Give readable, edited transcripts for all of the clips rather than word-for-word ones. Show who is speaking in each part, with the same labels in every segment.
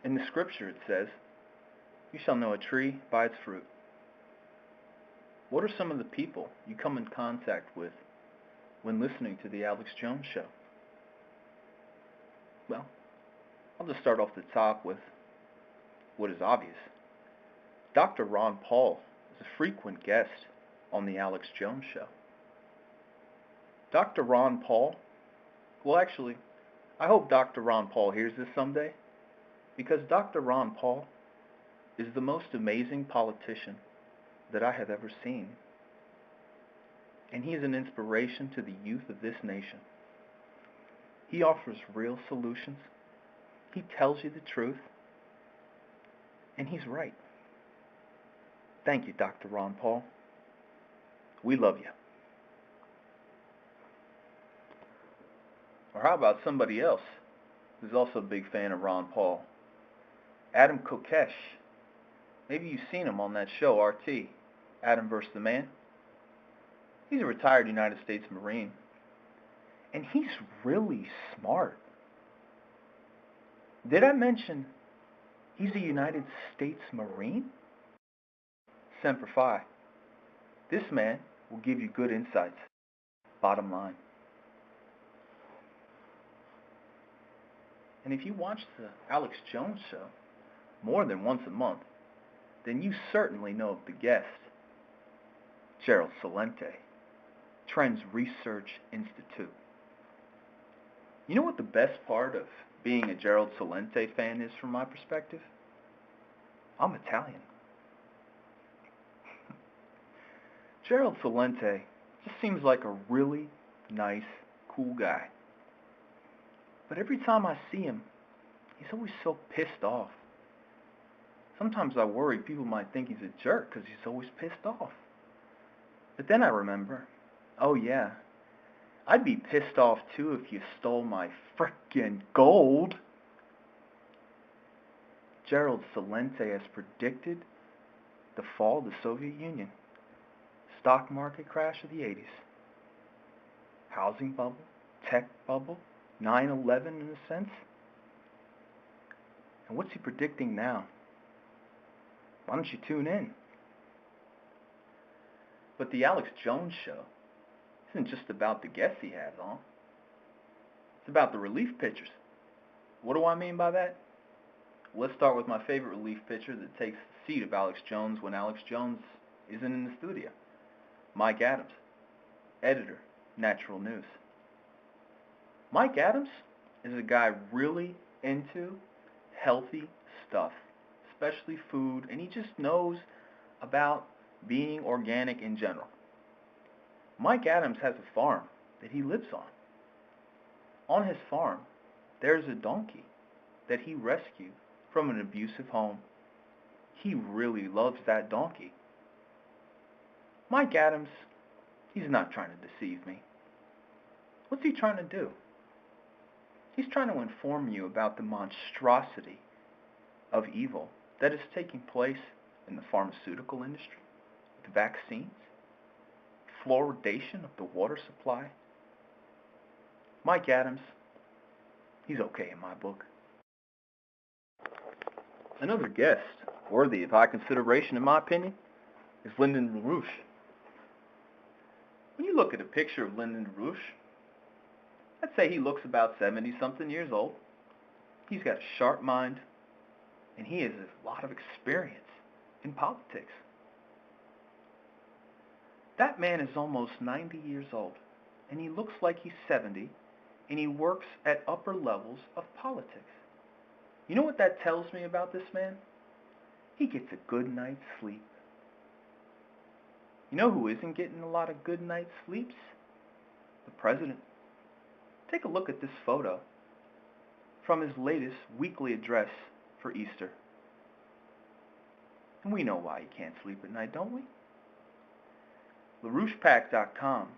Speaker 1: In the scripture it says, "You shall know a tree by its fruit." What are some of the people you come in contact with when listening to the Alex Jones Show? Well, I'll just start off the top with what is obvious. Dr. Ron Paul is a frequent guest on the Alex Jones Show. Dr. Ron Paul, well, actually, I hope Dr. Ron Paul hears this someday, because Dr. Ron Paul is the most amazing politician that I have ever seen. And he is an inspiration to the youth of this nation. He offers real solutions. He tells you the truth. And he's right. Thank you, Dr. Ron Paul. We love you. Or how about somebody else who's also a big fan of Ron Paul? Adam Kokesh. Maybe you've seen him on that show, RT, Adam vs. the Man. He's a retired United States Marine. And he's really smart. Did I mention he's a United States Marine? Semper Fi. This man will give you good insights. Bottom line. And if you watch the Alex Jones Show more than once a month, then you certainly know of the guest, Gerald Celente, Trends Research Institute. You know what the best part of being a Gerald Celente fan is from my perspective? I'm Italian. Gerald Celente just seems like a really nice, cool guy. But every time I see him, he's always so pissed off. Sometimes I worry people might think he's a jerk because he's always pissed off. But then I remember, oh yeah, I'd be pissed off too if you stole my frickin' gold. Gerald Celente has predicted the fall of the Soviet Union, stock market crash of the 80s, housing bubble, tech bubble, 9/11 in a sense. And what's he predicting now? Why don't you tune in? But the Alex Jones Show isn't just about the guests he has on. It's about the relief pitchers. What do I mean by that? Let's start with my favorite relief pitcher that takes the seat of Alex Jones when Alex Jones isn't in the studio. Mike Adams, editor, Natural News. Mike Adams is a guy really into healthy stuff, especially food, and he just knows about being organic in general. Mike Adams has a farm that he lives on. On his farm, there's a donkey that he rescued from an abusive home. He really loves that donkey. Mike Adams, he's not trying to deceive me. What's he trying to do? He's trying to inform you about the monstrosity of evil that is taking place in the pharmaceutical industry, with vaccines, fluoridation of the water supply. Mike Adams, he's okay in my book. Another guest worthy of high consideration, in my opinion, is Lyndon LaRouche. When you look at a picture of Lyndon LaRouche, I'd say he looks about 70-something years old. He's got a sharp mind, and he has a lot of experience in politics. That man is almost 90 years old, and he looks like he's 70, and he works at upper levels of politics. You know what that tells me about this man? He gets a good night's sleep. You know who isn't getting a lot of good night's sleeps? The president. Take a look at this photo from his latest weekly address for Easter. And we know why he can't sleep at night, don't we? LaRouchePack.com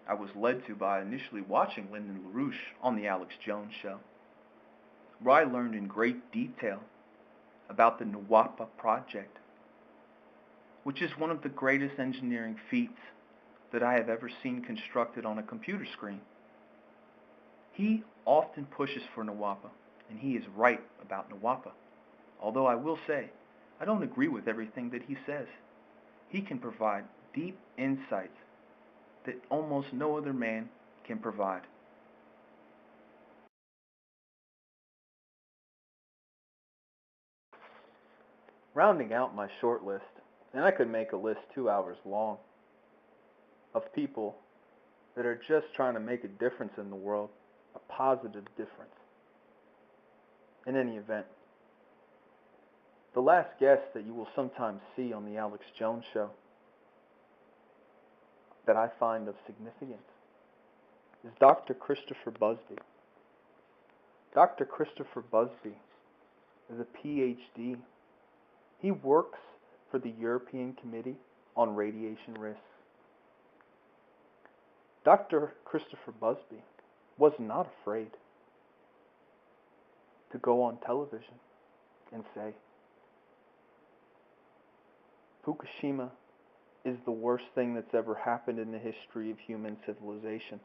Speaker 1: I was led to by initially watching Lyndon LaRouche on The Alex Jones Show, where I learned in great detail about the NWAPA project, which is one of the greatest engineering feats that I have ever seen constructed on a computer screen. He often pushes for NWAPA, and he is right about NWAPA. although I will say, I don't agree with everything that he says. He can provide deep insights that almost no other man can provide. Rounding out my short list, and I could make a list 2 hours long, of people that are just trying to make a difference in the world, a positive difference. In any event, the last guest that you will sometimes see on the Alex Jones Show that I find of significance is Dr. Christopher Busby. Dr. Christopher Busby is a PhD. He works for the European Committee on Radiation Risks. Dr. Christopher Busby was not afraid to go on television and say, Fukushima is the worst thing that's ever happened in the history of human civilization.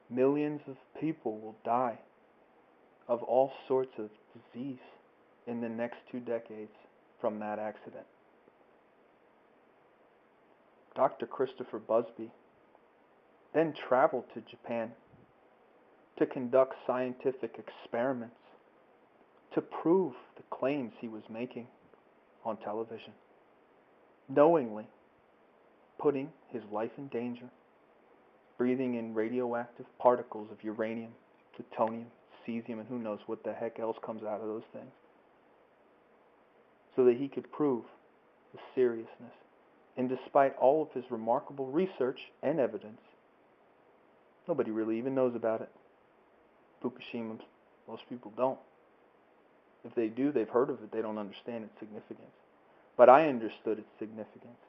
Speaker 1: Millions of people will die of all sorts of disease in the next 2 decades from that accident. Dr. Christopher Busby then traveled to Japan to conduct scientific experiments to prove the claims he was making on television, knowingly putting his life in danger, breathing in radioactive particles of uranium, plutonium, cesium, and who knows what the heck else comes out of those things, so that he could prove the seriousness. And despite all of his remarkable research and evidence, nobody really even knows about it. Fukushima, most people don't. If they do, they've heard of it. They don't understand its significance. But I understood its significance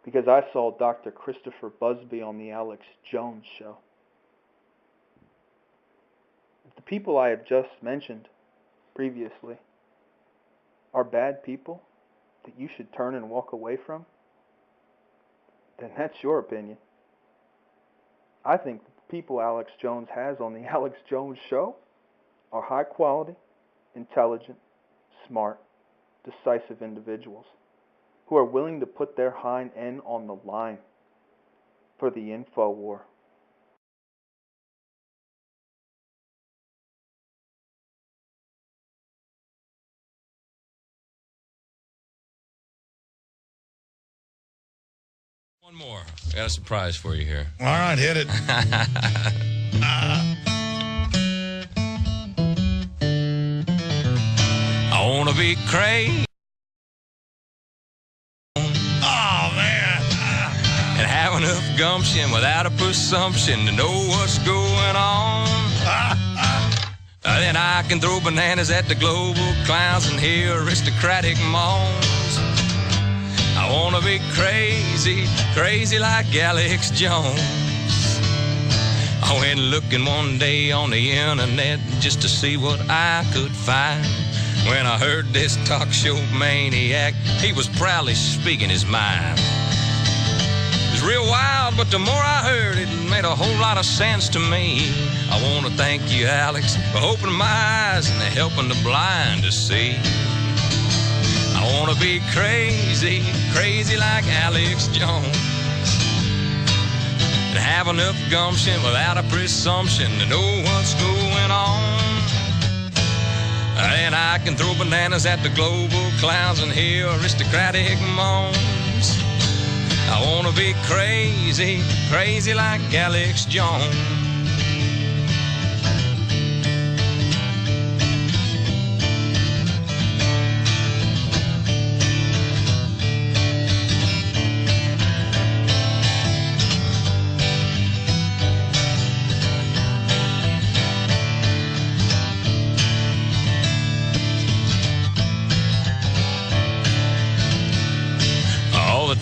Speaker 1: because I saw Dr. Christopher Busby on the Alex Jones Show. If the people I have just mentioned previously are bad people that you should turn and walk away from, then that's your opinion. I think the people Alex Jones has on the Alex Jones Show are high quality, intelligent, smart, decisive individuals who are willing to put their hind end on the line for the info war.
Speaker 2: One more. I got a surprise for you here.
Speaker 3: All right, hit it.
Speaker 2: I want to be crazy.
Speaker 3: Oh, man.
Speaker 2: And have enough gumption without a presumption to know what's going on. Then I can throw bananas at the global clowns and hear aristocratic moans. I want to be crazy, crazy like Alex Jones. I went looking one day on the internet just to see what I could find. When I heard this talk show maniac, he was proudly speaking his mind. It was real wild, but the more I heard, it made a whole lot of sense to me. I want to thank you, Alex, for opening my eyes and helping the blind to see. I want to be crazy, crazy like Alex Jones. And have enough gumption without a presumption to know what's going on. And I can throw bananas at the global clowns and hear aristocratic moans. I want to be crazy, crazy like Alex Jones.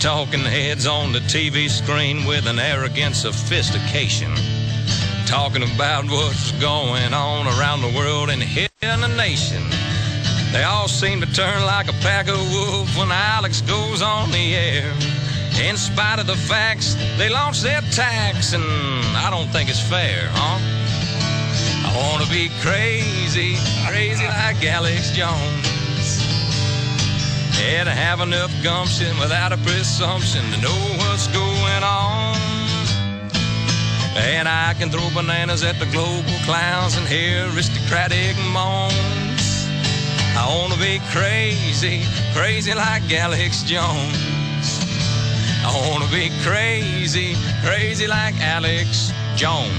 Speaker 2: Talking heads on the TV screen with an arrogant sophistication, talking about what's going on around the world and here in the nation. They all seem to turn like a pack of wolves when Alex goes on the air. In spite of the facts, they launch their attacks, and I don't think it's fair, huh? I want to be crazy, crazy like Alex Jones. Yeah, to have enough gumption without a presumption to know what's going on. And I can throw bananas at the global clowns and hear aristocratic moans. I wanna be crazy, crazy like Alex Jones. I wanna be crazy, crazy like Alex Jones.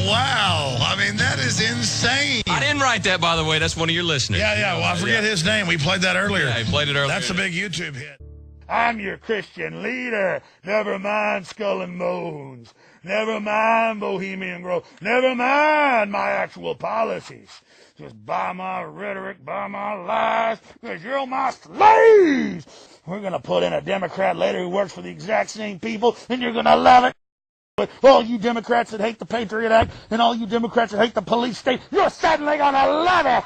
Speaker 3: Wow. I mean, that is insane.
Speaker 2: I didn't write that, by the way. That's one of your listeners.
Speaker 3: Yeah. Well, I forget his name. We played that earlier.
Speaker 2: Yeah, he played it earlier.
Speaker 3: That's a big YouTube hit.
Speaker 4: I'm your Christian leader. Never mind Skull and Bones. Never mind Bohemian Grove. Never mind my actual policies. Just buy my rhetoric, buy my lies, because you're my slaves. We're going to put in a Democrat later who works for the exact same people, and you're going to love it. But all you Democrats that hate the Patriot Act and all you Democrats that hate the police state, you're suddenly going to love it.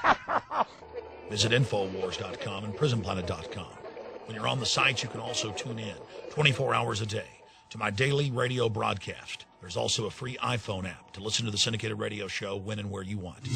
Speaker 3: Visit Infowars.com and PrisonPlanet.com. When you're on the site, you can also tune in 24 hours a day to my daily radio broadcast. There's also a free iPhone app to listen to the syndicated radio show when and where you want.